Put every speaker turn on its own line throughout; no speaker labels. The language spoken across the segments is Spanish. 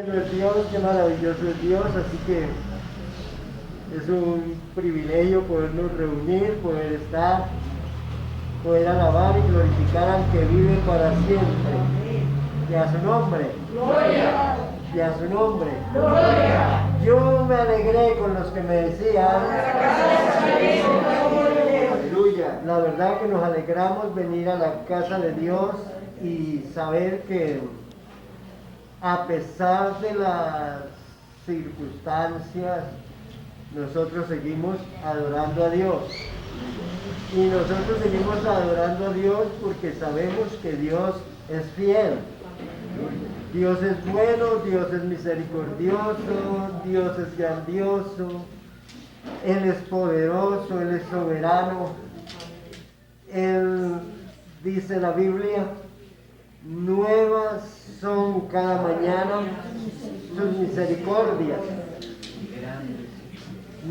Bueno, el Dios, qué maravilloso es Dios, así que es un privilegio podernos reunir, poder estar, poder alabar y glorificar al que vive para siempre. Y a su nombre.
Gloria.
Y a su nombre.
Gloria.
Yo me alegré con los que me decían.
Aleluya.
La verdad que nos alegramos venir a la casa de Dios y saber que a pesar de las circunstancias, nosotros seguimos adorando a Dios. Y nosotros seguimos adorando a Dios porque sabemos que Dios es fiel. Dios es bueno, Dios es misericordioso, Dios es grandioso, Él es poderoso, Él es soberano. Él, dice la Biblia, nuevas son cada mañana sus misericordias.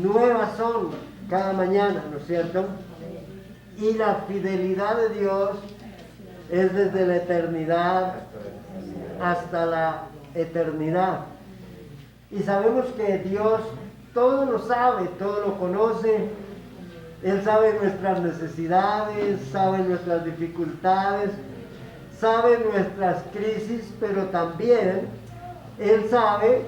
Nuevas son cada mañana, ¿no es cierto? Y la fidelidad de Dios es desde la eternidad hasta la eternidad. Y sabemos que Dios todo lo sabe, todo lo conoce. Él sabe nuestras necesidades, sabe nuestras dificultades, sabe nuestras crisis, pero también Él sabe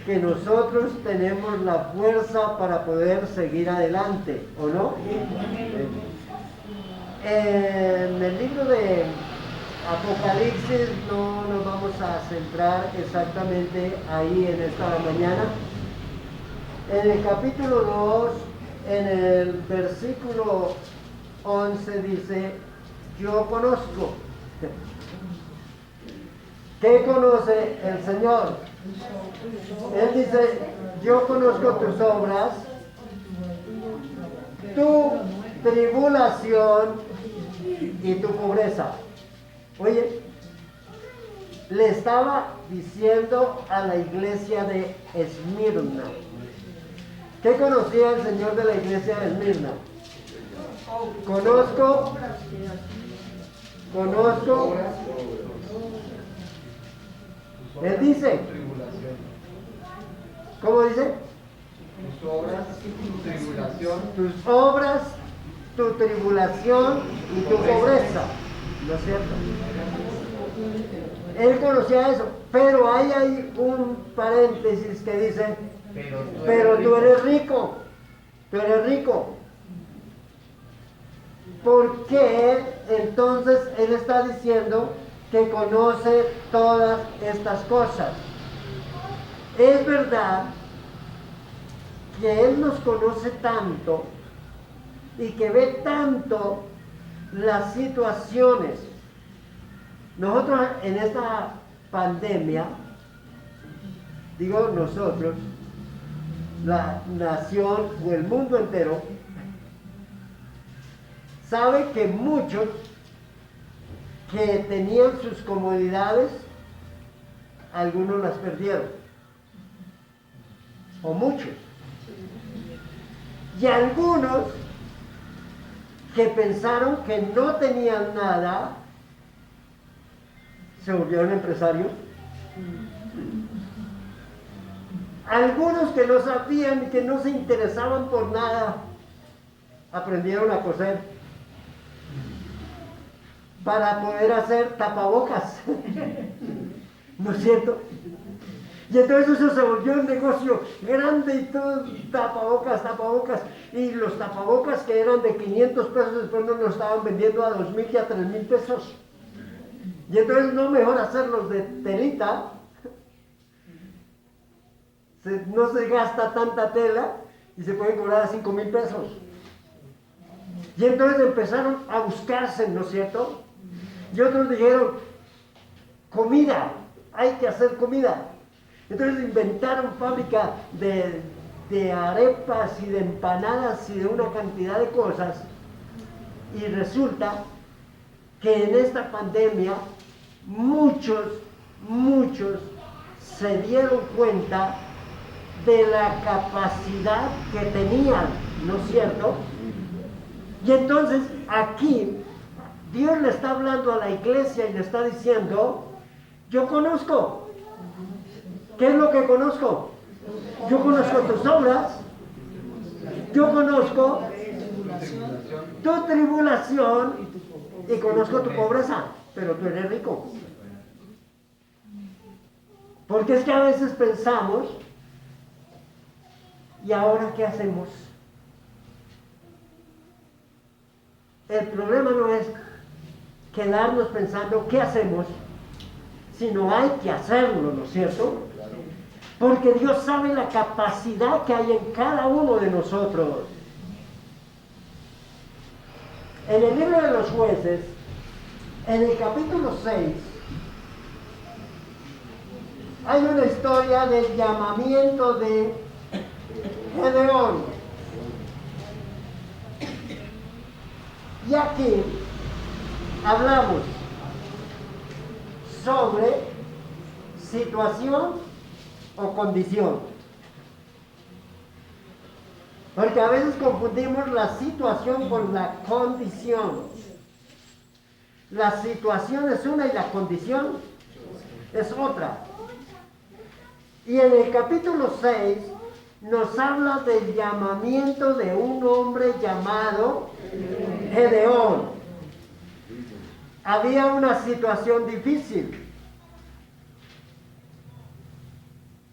que nosotros tenemos la fuerza para poder seguir adelante, ¿o no? En el libro de Apocalipsis no nos vamos a centrar exactamente ahí en esta mañana. En el capítulo 2, en el versículo 11 dice, yo conozco. ¿Qué conoce el Señor? Él dice, yo conozco tus obras, tu tribulación y tu pobreza. Oye, le estaba diciendo a la iglesia de Esmirna. ¿Qué conocía el Señor de la iglesia de Esmirna? Conozco. Él dice, ¿cómo dice?
Tus obras, tu tribulación.
Tus obras, tu tribulación y tu pobreza. ¿No es cierto? Él conocía eso, pero hay un paréntesis que dice, pero tú eres rico. Tú eres rico. ¿Por qué entonces Él está diciendo que conoce todas estas cosas? Es verdad que Él nos conoce tanto y que ve tanto las situaciones. Nosotros en esta pandemia, digo nosotros, la nación o el mundo entero, sabe que muchos que tenían sus comodidades, algunos las perdieron, o muchos. Y algunos que pensaron que no tenían nada, se volvieron empresarios. Algunos que no sabían y que no se interesaban por nada, aprendieron a coser para poder hacer tapabocas. ¿No es cierto? Y entonces eso se volvió un negocio grande y todo, tapabocas. Y los tapabocas que eran de 500 pesos, después nos los estaban vendiendo a 2,000 y a 3,000 pesos. Y entonces no mejor hacerlos de telita, no se gasta tanta tela y se pueden cobrar a 5,000 pesos. Y entonces empezaron a buscarse, ¿no es cierto? Y otros dijeron, comida, hay que hacer comida. Entonces inventaron fábrica de arepas y de empanadas y de una cantidad de cosas. Y resulta que en esta pandemia muchos se dieron cuenta de la capacidad que tenían, ¿no es cierto? Y entonces aquí Dios le está hablando a la iglesia y le está diciendo, yo conozco. ¿Qué es lo que conozco? Yo conozco tus obras, yo conozco tu tribulación y conozco tu pobreza, pero tú eres rico. Porque es que a veces pensamos, ¿y ahora qué hacemos? El problema no es quedarnos pensando qué hacemos, sino hay que hacerlo, ¿no es cierto? Porque Dios sabe la capacidad que hay en cada uno de nosotros. En el libro de los jueces, en el capítulo 6, hay una historia del llamamiento de Gedeón. Y aquí hablamos sobre situación o condición. Porque a veces confundimos la situación con la condición. La situación es una y la condición es otra. Y en el capítulo 6 nos habla del llamamiento de un hombre llamado Gedeón. Había una situación difícil.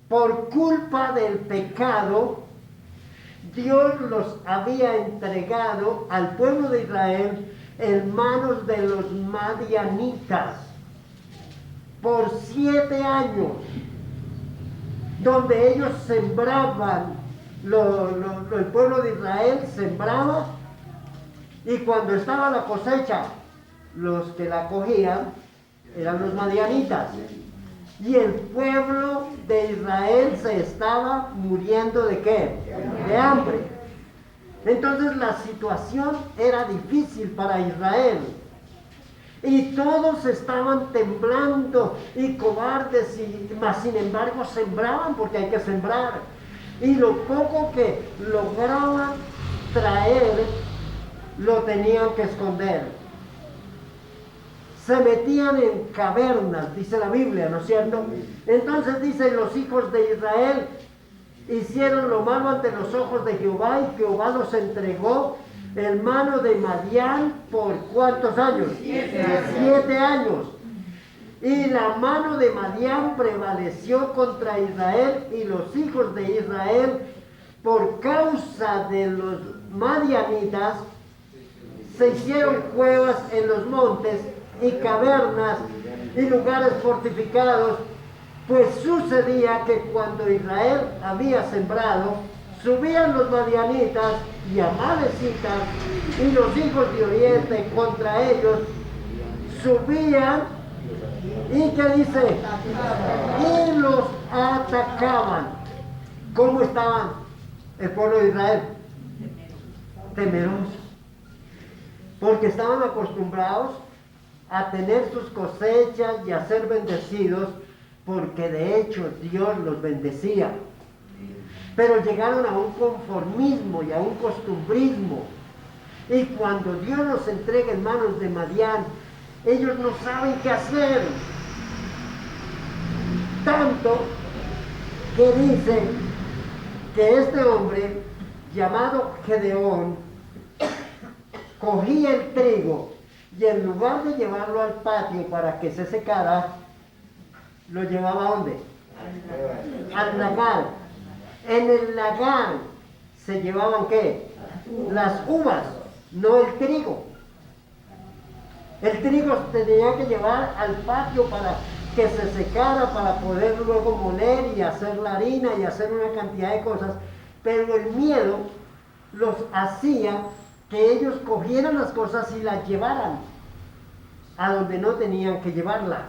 Por culpa del pecado, Dios los había entregado al pueblo de Israel en manos de los madianitas por 7 años, donde ellos sembraban, el pueblo de Israel sembraba, y cuando estaba la cosecha, los que la cogían eran los madianitas. Y el pueblo de Israel se estaba muriendo ¿de qué? De hambre. Entonces la situación era difícil para Israel. Y todos estaban temblando y cobardes, mas sin embargo sembraban porque hay que sembrar. Y lo poco que lograban traer, lo tenían que esconder. Se metían en cavernas, dice la Biblia, ¿no es cierto? Entonces dice, los hijos de Israel hicieron lo malo ante los ojos de Jehová, y Jehová los entregó en mano de Madián por ¿cuántos años? 7 años. Y la mano de Madián prevaleció contra Israel, y los hijos de Israel, por causa de los madianitas, se hicieron cuevas en los montes y cavernas y lugares fortificados, pues sucedía que cuando Israel había sembrado, subían los madianitas y amalecitas y los hijos de Oriente contra ellos, subían, y ¿qué dice? Y los atacaban. ¿Cómo estaban el pueblo de Israel? Temerosos, porque estaban acostumbrados a tener sus cosechas y a ser bendecidos, porque de hecho Dios los bendecía. Pero llegaron a un conformismo y a un costumbrismo, y cuando Dios los entrega en manos de Madián, ellos no saben qué hacer. Tanto que dice que este hombre llamado Gedeón cogía el trigo, y en lugar de llevarlo al patio para que se secara, lo llevaba ¿a dónde? Al lagar. En el lagar se llevaban ¿qué? Las uvas, no el trigo. El trigo se tenía que llevar al patio para que se secara, para poder luego moler y hacer la harina y hacer una cantidad de cosas. Pero el miedo los hacía que ellos cogieran las cosas y las llevaran a donde no tenían que llevarla.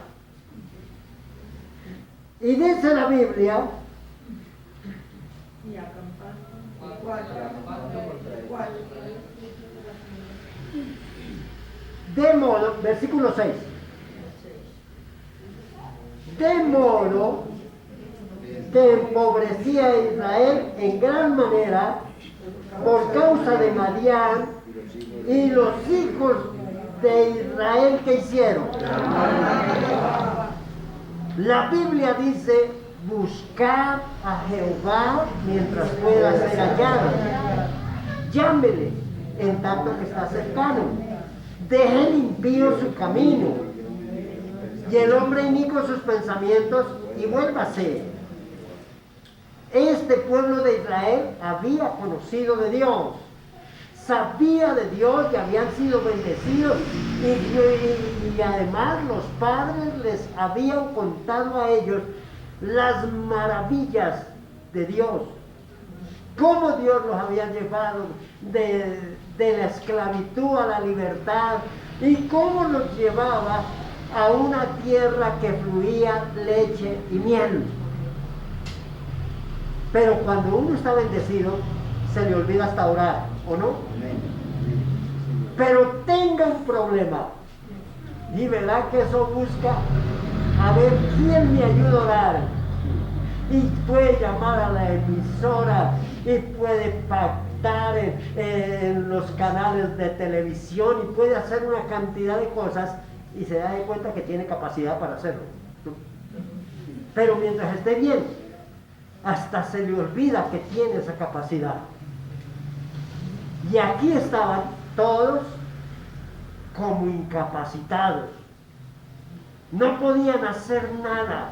Y dice la Biblia, de modo, versículo 6, de modo que empobrecía a Israel en gran manera por causa de Madián, y los hijos de Israel, ¿qué hicieron? La Biblia dice, buscad a Jehová mientras pueda ser hallado. Llámele en tanto que está cercano. Deje el impío su camino y el hombre inicuo sus pensamientos y vuélvase. Este pueblo de Israel había conocido de Dios, sabía de Dios y habían sido bendecidos y además los padres les habían contado a ellos las maravillas de Dios, cómo Dios los había llevado de la esclavitud a la libertad y cómo los llevaba a una tierra que fluía leche y miel. Pero cuando uno está bendecido, se le olvida hasta orar, ¿o no? Pero tenga un problema, y verá que eso busca a ver quién me ayuda a orar. Y puede llamar a la emisora, y puede pactar en los canales de televisión, y puede hacer una cantidad de cosas, y se da de cuenta que tiene capacidad para hacerlo. Pero mientras esté bien, hasta se le olvida que tiene esa capacidad. Y aquí estaban todos como incapacitados. No podían hacer nada.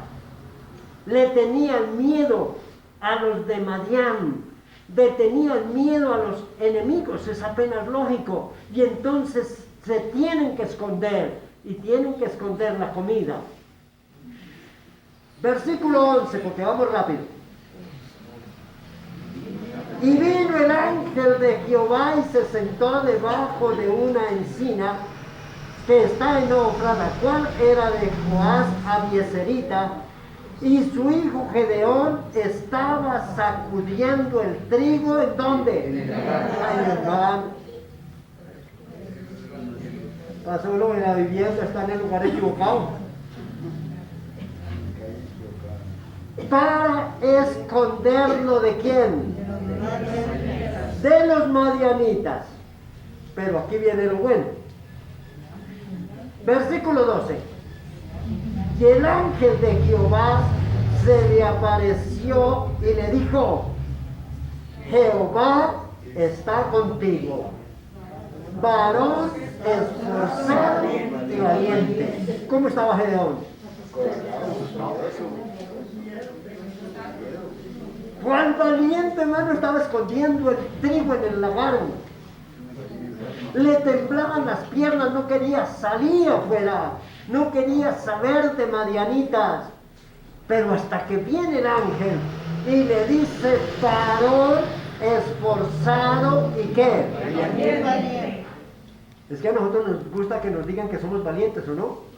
Le tenían miedo a los de Madián. Le tenían miedo a los enemigos. Es apenas lógico. Y entonces se tienen que esconder. Y tienen que esconder la comida. Versículo 11, porque vamos rápido. Y vino el ángel de Jehová y se sentó debajo de una encina que está en Ofra, la cual era de Joás Abieserita, y su hijo Gedeón estaba sacudiendo el trigo. ¿En dónde? En el Labán. Pasó uno en la vivienda, está en el lugar equivocado. Para esconderlo ¿de quién? De los madianitas. Pero aquí viene lo bueno. Versículo 12. Y el ángel de Jehová se le apareció y le dijo: Jehová está contigo, varón esforzado y valiente. ¿Cómo estaba Gedeón? Cuán valiente, hermano, estaba escondiendo el trigo en el lagar. Le temblaban las piernas, no quería salir afuera, no quería saber de madianitas. Pero hasta que viene el ángel y le dice: varón esforzado y ¿qué? Valiente. Es que a nosotros nos gusta que nos digan que somos valientes, ¿o no?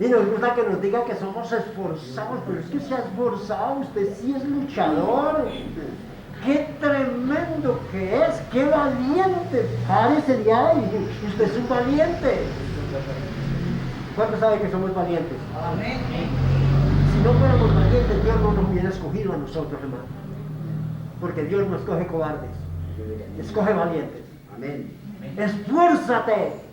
Y nos gusta que nos digan que somos esforzados, pero es que se ha esforzado, usted sí es luchador. ¡Qué tremendo que es! ¡Qué valiente! Párese de ahí, usted es un valiente. ¿Cuántos saben que somos valientes? Amén. Si no fuéramos valientes, Dios no nos hubiera escogido a nosotros, hermano. Porque Dios no escoge cobardes, escoge valientes. Amén. Esfuérzate.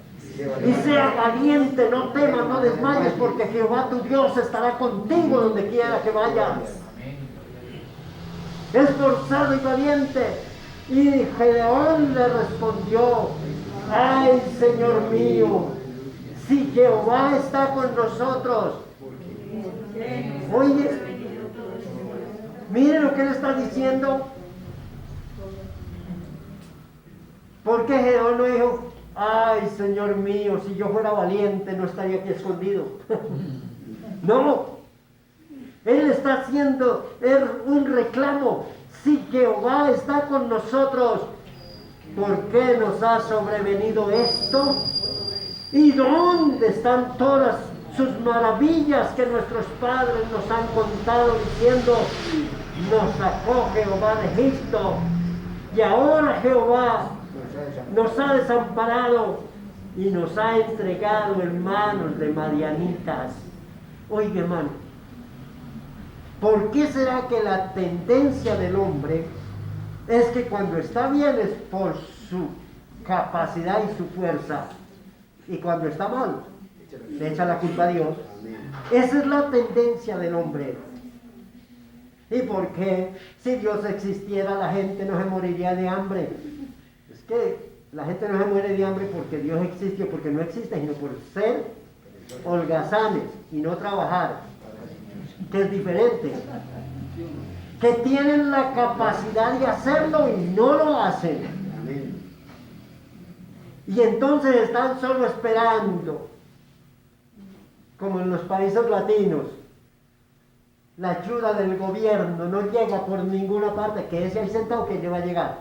Y sea valiente, no temas, no desmayes, porque Jehová tu Dios estará contigo donde quiera que vayas. Esforzado y valiente. Y Gedeón le respondió: ay, Señor mío, si Jehová está con nosotros. Oye, miren lo que él está diciendo. ¿Por qué Gedeón no dijo: ay, Señor mío, si yo fuera valiente no estaría aquí escondido? No, él está haciendo un reclamo. Si Jehová está con nosotros, ¿por qué nos ha sobrevenido esto? ¿Y dónde están todas sus maravillas que nuestros padres nos han contado diciendo: nos sacó Jehová de Egipto, y ahora Jehová nos ha desamparado y nos ha entregado en manos de madianitas? Oiga, hermano, ¿por qué será que la tendencia del hombre es que cuando está bien es por su capacidad y su fuerza, y cuando está mal le echa la culpa a Dios. Esa es la tendencia del hombre. ¿Y por qué? Si Dios existiera, la gente no se moriría de hambre. Es que la gente no se muere de hambre porque Dios existe o porque no existe, sino por ser holgazanes y no trabajar, que es diferente. Que tienen la capacidad de hacerlo y no lo hacen. Y entonces están solo esperando, como en los países latinos. La ayuda del gobierno no llega por ninguna parte, que ese ahí sentado que le va a llegar.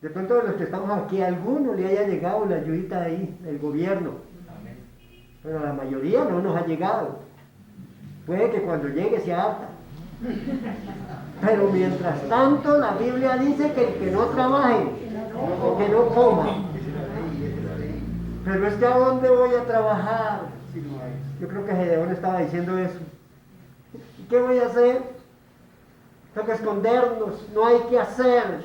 De pronto de los que estamos aquí, a alguno le haya llegado la ayudita ahí del gobierno. Pero a la mayoría no nos ha llegado. Puede que cuando llegue sea harta. Pero mientras tanto la Biblia dice que el que no trabaje o que no coma. Pero es que ¿a dónde voy a trabajar? Yo creo que Gedeón estaba diciendo eso. ¿Y qué voy a hacer? Tengo que escondernos, no hay que hacer.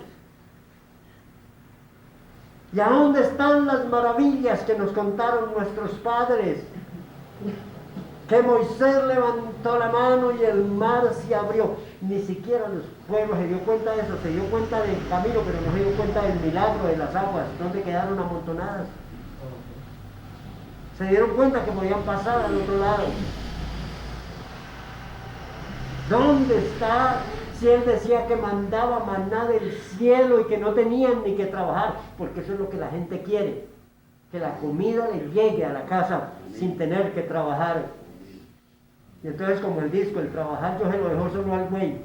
¿Y a dónde están las maravillas que nos contaron nuestros padres? Que Moisés levantó la mano y el mar se abrió. Ni siquiera los pueblos se dio cuenta de eso, se dio cuenta del camino, pero no se dio cuenta del milagro de las aguas, donde quedaron amontonadas. Se dieron cuenta que podían pasar al otro lado. ¿Dónde está? Si él decía que mandaba maná del cielo y que no tenían ni que trabajar, porque eso es lo que la gente quiere, que la comida le llegue a la casa sin tener que trabajar. Y entonces, como el disco, el trabajar yo se lo dejo solo al güey.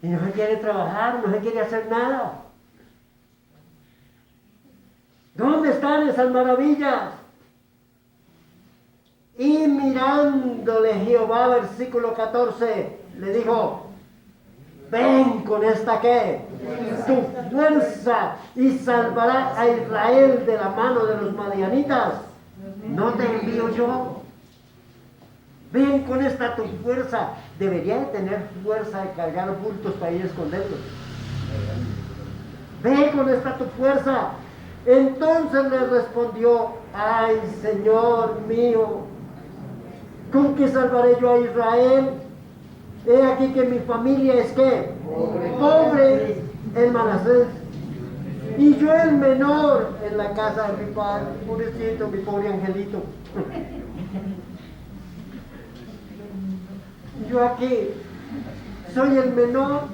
Y no se quiere trabajar, no se quiere hacer nada. ¿Dónde están esas maravillas? Y mirándole Jehová, versículo 14, le dijo: ven con esta ¿qué? Tu fuerza, y salvará a Israel de la mano de los madianitas. ¿No te envío yo? Ven con esta tu fuerza. Debería de tener fuerza de cargar bultos para ir a esconderlos. Ven con esta tu fuerza. Entonces le respondió: ay, Señor mío, ¿con qué salvaré yo a Israel? He aquí que mi familia es ¿qué? Pobre en Manasés, y yo el menor en la casa de mi padre. Pobrecito, mi pobre angelito. Yo aquí soy el menor.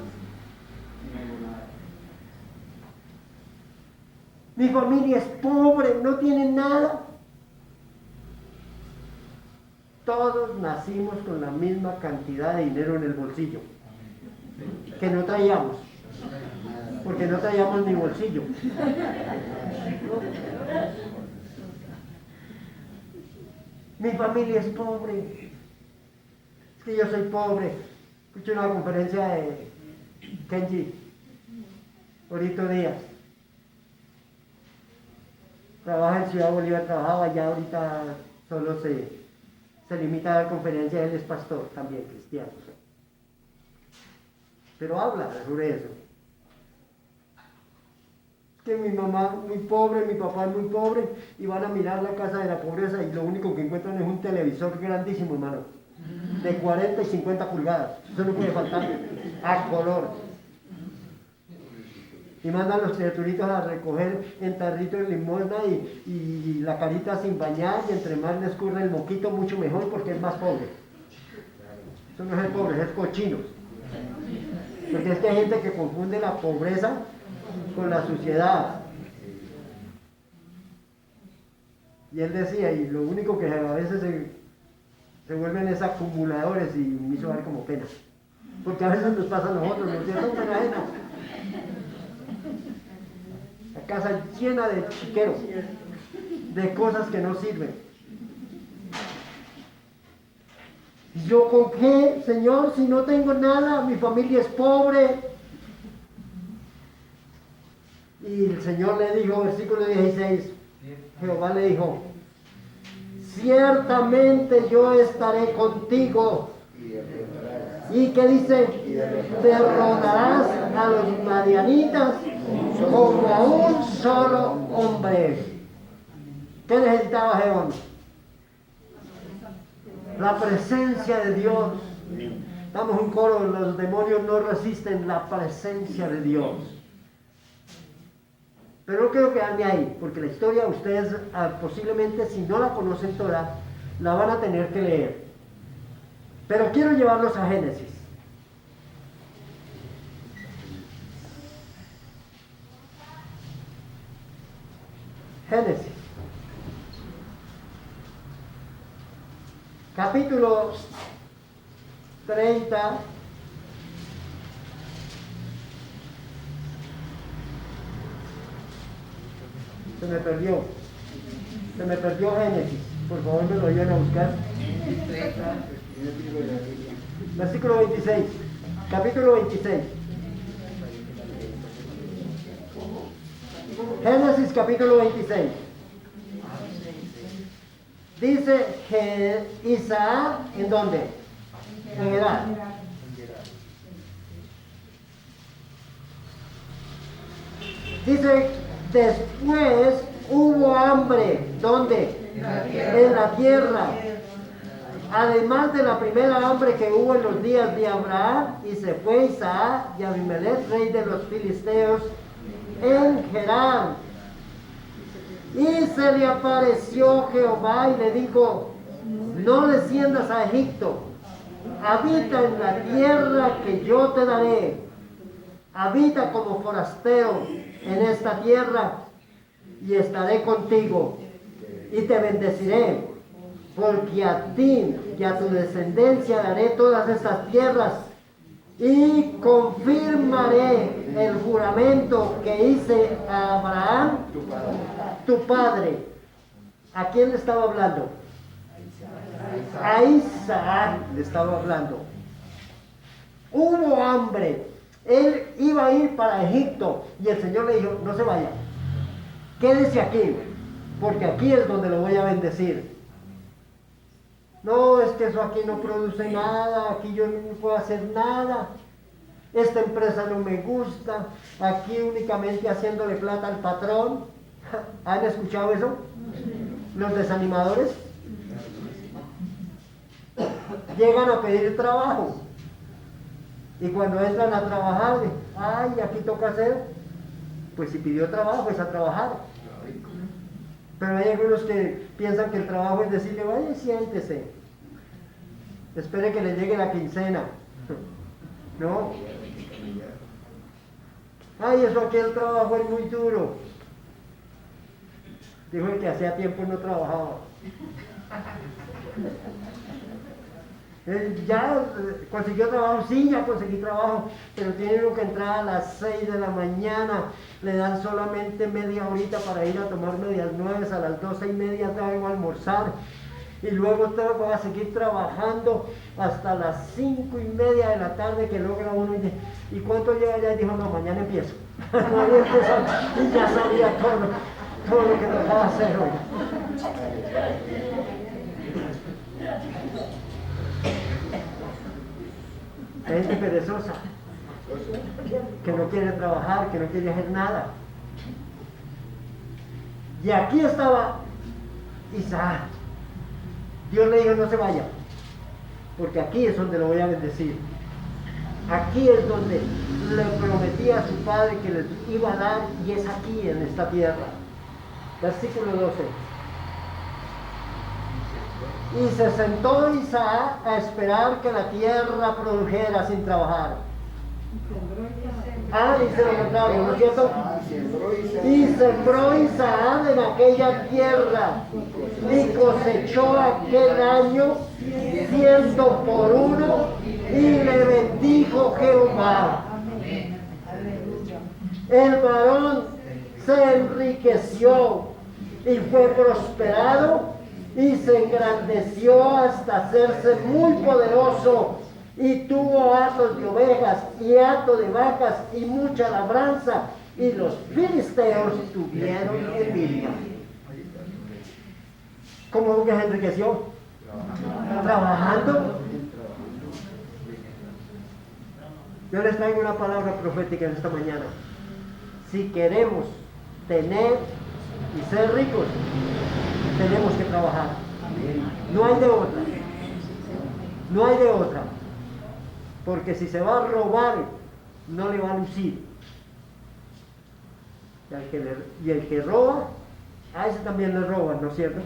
Mi familia es pobre, no tiene nada. Todos nacimos con la misma cantidad de dinero en el bolsillo, que no traíamos, porque no traíamos ni bolsillo. Mi familia es pobre. Es que yo soy pobre. Escuché una conferencia de Kenji Orito Díaz. Trabaja en Ciudad Bolívar, trabajaba allá, ahorita solo se limita a dar conferencias. Él es pastor también, cristiano. Pero habla sobre eso. Es que mi mamá muy pobre, mi papá es muy pobre, y van a mirar la casa de la pobreza y lo único que encuentran es un televisor grandísimo, hermano, de 40 y 50 pulgadas. Eso no puede faltar, a color. Y mandan los criaturitos a recoger en tarrito de limosna y la carita sin bañar, y entre más les escurre el moquito mucho mejor porque es más pobre. Eso no es el pobre, es cochino. Porque es que hay gente que confunde la pobreza con la suciedad. Y él decía, y lo único que a veces se vuelven es acumuladores, y me hizo dar como pena. Porque a veces nos pasa a nosotros, nos dicen, no, pena ajena. La casa llena de chiqueros, de cosas que no sirven. ¿Y yo con qué, Señor, si no tengo nada? Mi familia es pobre. Y el Señor le dijo, versículo 16, Jehová le dijo: ciertamente yo estaré contigo ¿Y qué dice? Derrotarás a los madianitas como a un solo hombre. ¿Qué necesitaba Gedeón? La presencia de Dios. Damos un coro, los demonios no resisten la presencia de Dios. Pero no quiero quedarme ahí, porque la historia ustedes posiblemente, si no la conocen toda, la van a tener que leer. Pero quiero llevarlos a Génesis. Génesis. Capítulo 30. Se me perdió Génesis. Por favor, me lo ayuden a buscar. Versículo 26. Capítulo 26. Génesis capítulo 26. Dice que Isaac, ¿en dónde? En Gerar. Dice, después hubo hambre. ¿Dónde? En la tierra. Además de la primera hambre que hubo en los días de Abraham, y se fue Isaac y Abimelech, rey de los filisteos, en Gerar. Y se le apareció Jehová y le dijo, no desciendas a Egipto, habita en la tierra que yo te daré, habita como forastero en esta tierra, y estaré contigo, y te bendeciré, porque a ti y a tu descendencia daré todas estas tierras, y confirmaré el juramento que hice a Abraham, tu padre. ¿A quién le estaba hablando? A Isaac le estaba hablando. Hubo hambre. Él iba a ir para Egipto y el Señor le dijo, no se vaya. Quédese aquí, porque aquí es donde lo voy a bendecir. No, es que eso aquí no produce nada, aquí yo no puedo hacer nada. Esta empresa no me gusta, aquí únicamente haciéndole plata al patrón. ¿Han escuchado eso? Los desanimadores llegan a pedir trabajo y cuando entran a trabajar, ay, aquí toca hacer, pues si pidió trabajo es a trabajar. Pero hay algunos que piensan que el trabajo es decirle, vaya, siéntese, espere que le llegue la quincena. No. Ay, eso aquí el trabajo es muy duro. Dijo el que hacía tiempo no trabajaba. Ya consiguió trabajo, sí, ya conseguí trabajo, pero tiene uno que entrar a las 6 de la mañana, le dan solamente media horita para ir a tomar medias nueves, a las 12:30 tengo a almorzar, y luego tengo a seguir trabajando hasta las 5:30 de la tarde que logra uno, y ¿cuánto llega ya? Y dijo, no, mañana empiezo. Y ya sabía todo lo que tocaba hacer hoy. Gente perezosa, que no quiere trabajar, que no quiere hacer nada. Y aquí estaba Isaac. Dios le dijo, no se vaya, porque aquí es donde lo voy a bendecir. Aquí es donde le prometí a su padre que les iba a dar, y es aquí en esta tierra. Versículo 12. Y se sentó Isaac a esperar que la tierra produjera sin trabajar. Dice lo contrario, ¿no es cierto? Y sembró Isaac en aquella tierra y cosechó aquel año 100 por 1 y le bendijo Jehová. El varón se enriqueció y fue prosperado y se engrandeció hasta hacerse muy poderoso y tuvo hatos de ovejas y hato de vacas y mucha labranza, y los filisteos tuvieron envidia. ¿Cómo que se enriqueció? Trabajando. Yo les traigo una palabra profética en esta mañana. Si queremos tener y ser ricos, tenemos que trabajar. No hay de otra. No hay de otra. Porque si se va a robar, no le va a lucir. Y el que roba, a ese también le roban, ¿no es cierto?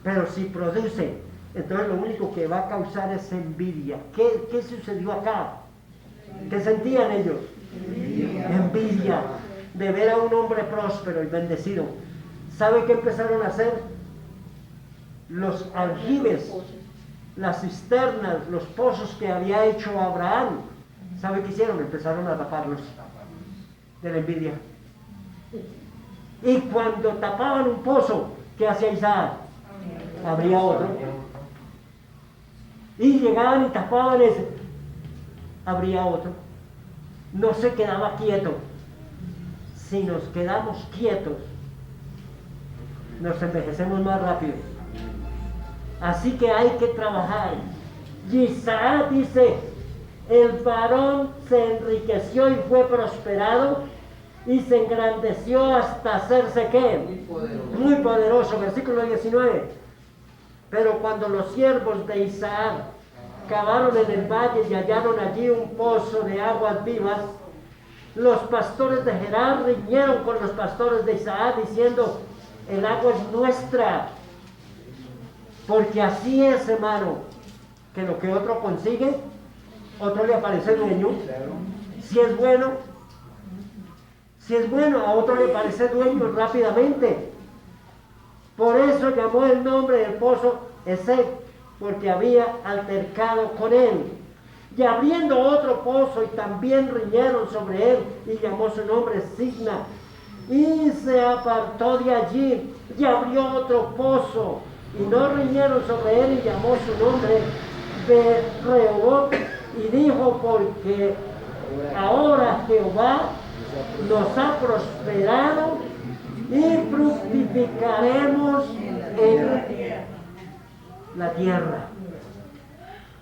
Pero si produce, entonces lo único que va a causar es envidia. ¿Qué sucedió acá? ¿Qué sentían ellos? Envidia de ver a un hombre próspero y bendecido. ¿Sabe qué empezaron a hacer? Los aljibes, las cisternas, los pozos que había hecho Abraham. ¿Sabe qué hicieron? Empezaron a taparlos de la envidia. Y cuando tapaban un pozo, ¿qué hacía Isaac? Abría otro. Y llegaban y tapaban ese, abría otro. No se quedaba quieto. Si nos quedamos quietos, nos envejecemos más rápido. Así que hay que trabajar. Y Isaac dice, el varón se enriqueció y fue prosperado y se engrandeció hasta hacerse ¿qué? Muy poderoso. Versículo 19. Pero cuando los siervos de Isaac cavaron en el valle y hallaron allí un pozo de aguas vivas, los pastores de Gerar riñeron con los pastores de Isaac diciendo, el agua es nuestra. Porque así es, hermano, que lo que otro consigue, otro le aparece dueño. Si es bueno, a otro le parece dueño rápidamente. Por eso llamó el nombre del pozo Esek, porque había altercado con él. Y abriendo otro pozo, y también riñeron sobre él, y llamó su nombre Signa. Y se apartó de allí, y abrió otro pozo, y no riñeron sobre él, y llamó su nombre Rehoboth, y dijo, porque ahora Jehová nos ha prosperado y fructificaremos en la tierra.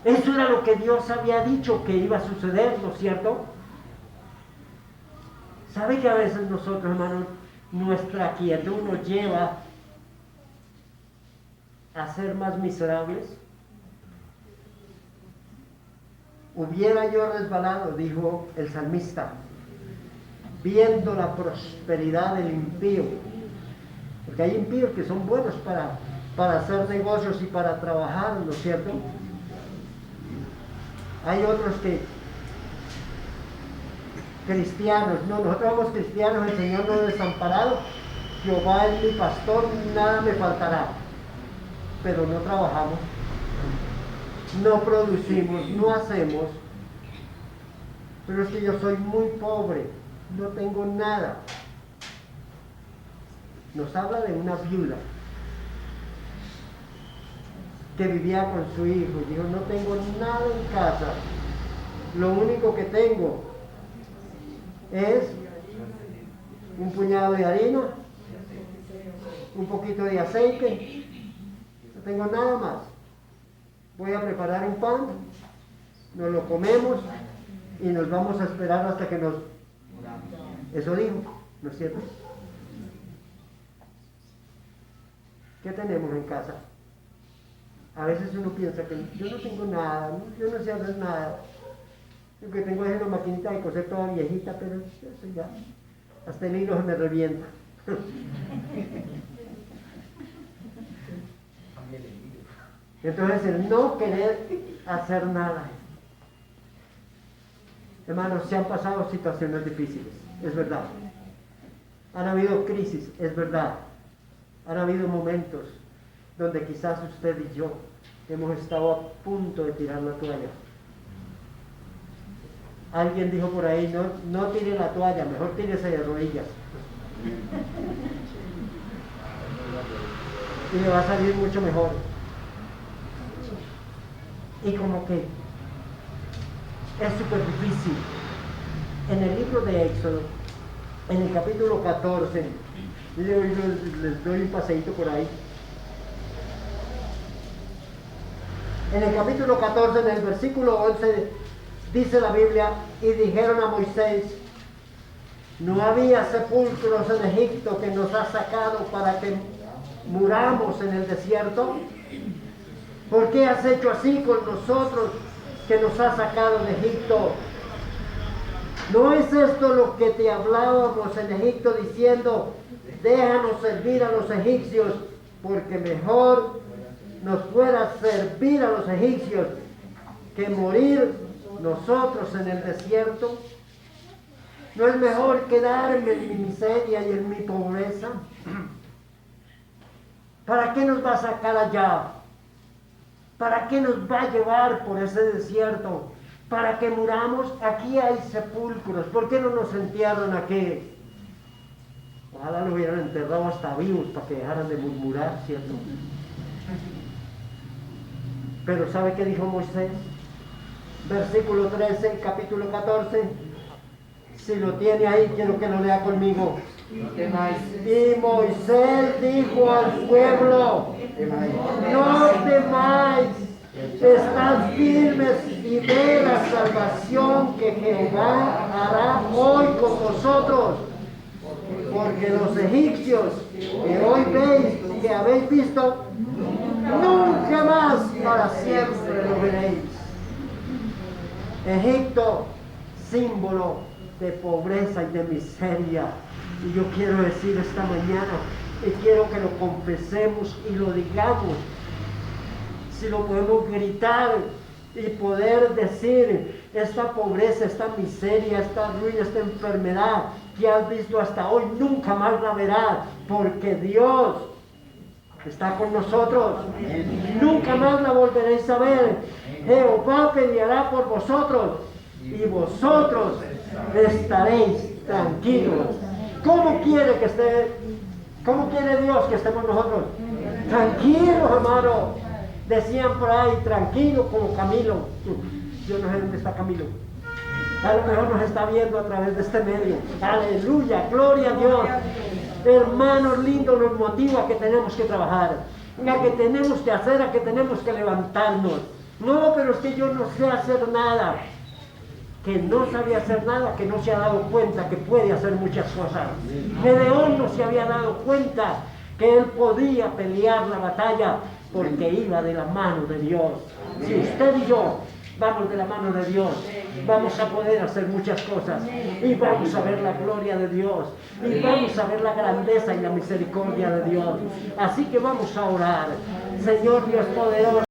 Eso era lo que Dios había dicho que iba a suceder, ¿no es cierto? ¿Sabe que a veces nosotros, hermanos, nuestra quietud nos lleva a ser más miserables? Hubiera yo resbalado, dijo el salmista, viendo la prosperidad del impío. Porque hay impíos que son buenos para hacer negocios y para trabajar, ¿no es cierto? Hay otros que, cristianos, no, nosotros somos cristianos, el Señor nos ha desamparado, Jehová es mi pastor, nada me faltará. Pero no trabajamos, no producimos, no hacemos. Pero es que yo soy muy pobre, no tengo nada. Nos habla de una viuda que vivía con su hijo y dijo, no tengo nada en casa, lo único que tengo es un puñado de harina, un poquito de aceite, no tengo nada más. Voy a preparar un pan, nos lo comemos y nos vamos a esperar hasta que nos... Eso dijo, ¿no es cierto? ¿Qué tenemos en casa? A veces uno piensa que yo no tengo nada, ¿no? Yo no sé hacer nada. Lo que tengo es una maquinita de coser toda viejita, pero eso ya, hasta el hilo se me revienta. Entonces el no querer hacer nada. Hermanos, se han pasado situaciones difíciles, es verdad. Han habido crisis, es verdad. Han habido momentos donde quizás usted y yo hemos estado a punto de tirar la toalla. Alguien dijo por ahí, no tire la toalla, mejor tírese de rodillas. Y le va a salir mucho mejor. Y como que es súper difícil. En el libro de Éxodo, en el capítulo 14, les doy un paseíto por ahí. En el capítulo 14, en el versículo 11, dice la Biblia, y dijeron a Moisés, no había sepulcros en Egipto que nos has sacado para que muramos en el desierto. ¿Por qué has hecho así con nosotros que nos has sacado de Egipto? ¿No es esto lo que te hablábamos en Egipto diciendo, déjanos servir a los egipcios, porque mejor nos fuera servir a los egipcios que morir nosotros en el desierto? ¿No es mejor quedarme en mi miseria y en mi pobreza? ¿Para qué nos va a sacar allá? ¿Para qué nos va a llevar por ese desierto? ¿Para que muramos? Aquí hay sepulcros. ¿Por qué no nos entierran aquí? Ojalá lo hubieran enterrado hasta vivos para que dejaran de murmurar, ¿cierto? Pero ¿sabe qué dijo Moisés? Versículo 13, capítulo 14. Si lo tiene ahí, quiero que lo lea conmigo. Y Moisés dijo al pueblo, no temáis, estad firmes y ve la salvación que Jehová hará hoy con vosotros. Porque los egipcios que hoy veis, que habéis visto, nunca más para siempre lo veréis. Egipto, símbolo de pobreza y de miseria. Y yo quiero decir esta mañana, y quiero que lo confesemos y lo digamos, si lo podemos gritar y poder decir, esta pobreza, esta miseria, esta ruina, esta enfermedad que has visto hasta hoy, nunca más la verás, porque Dios está con nosotros. Nunca más la volveréis a ver. Jehová peleará por vosotros y vosotros estaréis tranquilos. ¿Cómo quiere que esté? ¿Cómo quiere Dios que estemos nosotros? Tranquilos, hermano. Decían por ahí, tranquilo como Camilo. Yo no sé dónde está Camilo. A lo mejor nos está viendo a través de este medio. Aleluya, gloria a Dios. Hermanos lindos, nos motiva a que tenemos que trabajar, a que tenemos que hacer, a que tenemos que levantarnos. No, pero es que yo no sé hacer nada. Que no sabía hacer nada, que no se ha dado cuenta que puede hacer muchas cosas. Gedeón no se había dado cuenta que él podía pelear la batalla porque iba de la mano de Dios. Si usted y yo vamos de la mano de Dios, vamos a poder hacer muchas cosas y vamos a ver la gloria de Dios y vamos a ver la grandeza y la misericordia de Dios. Así que vamos a orar. Señor Dios poderoso.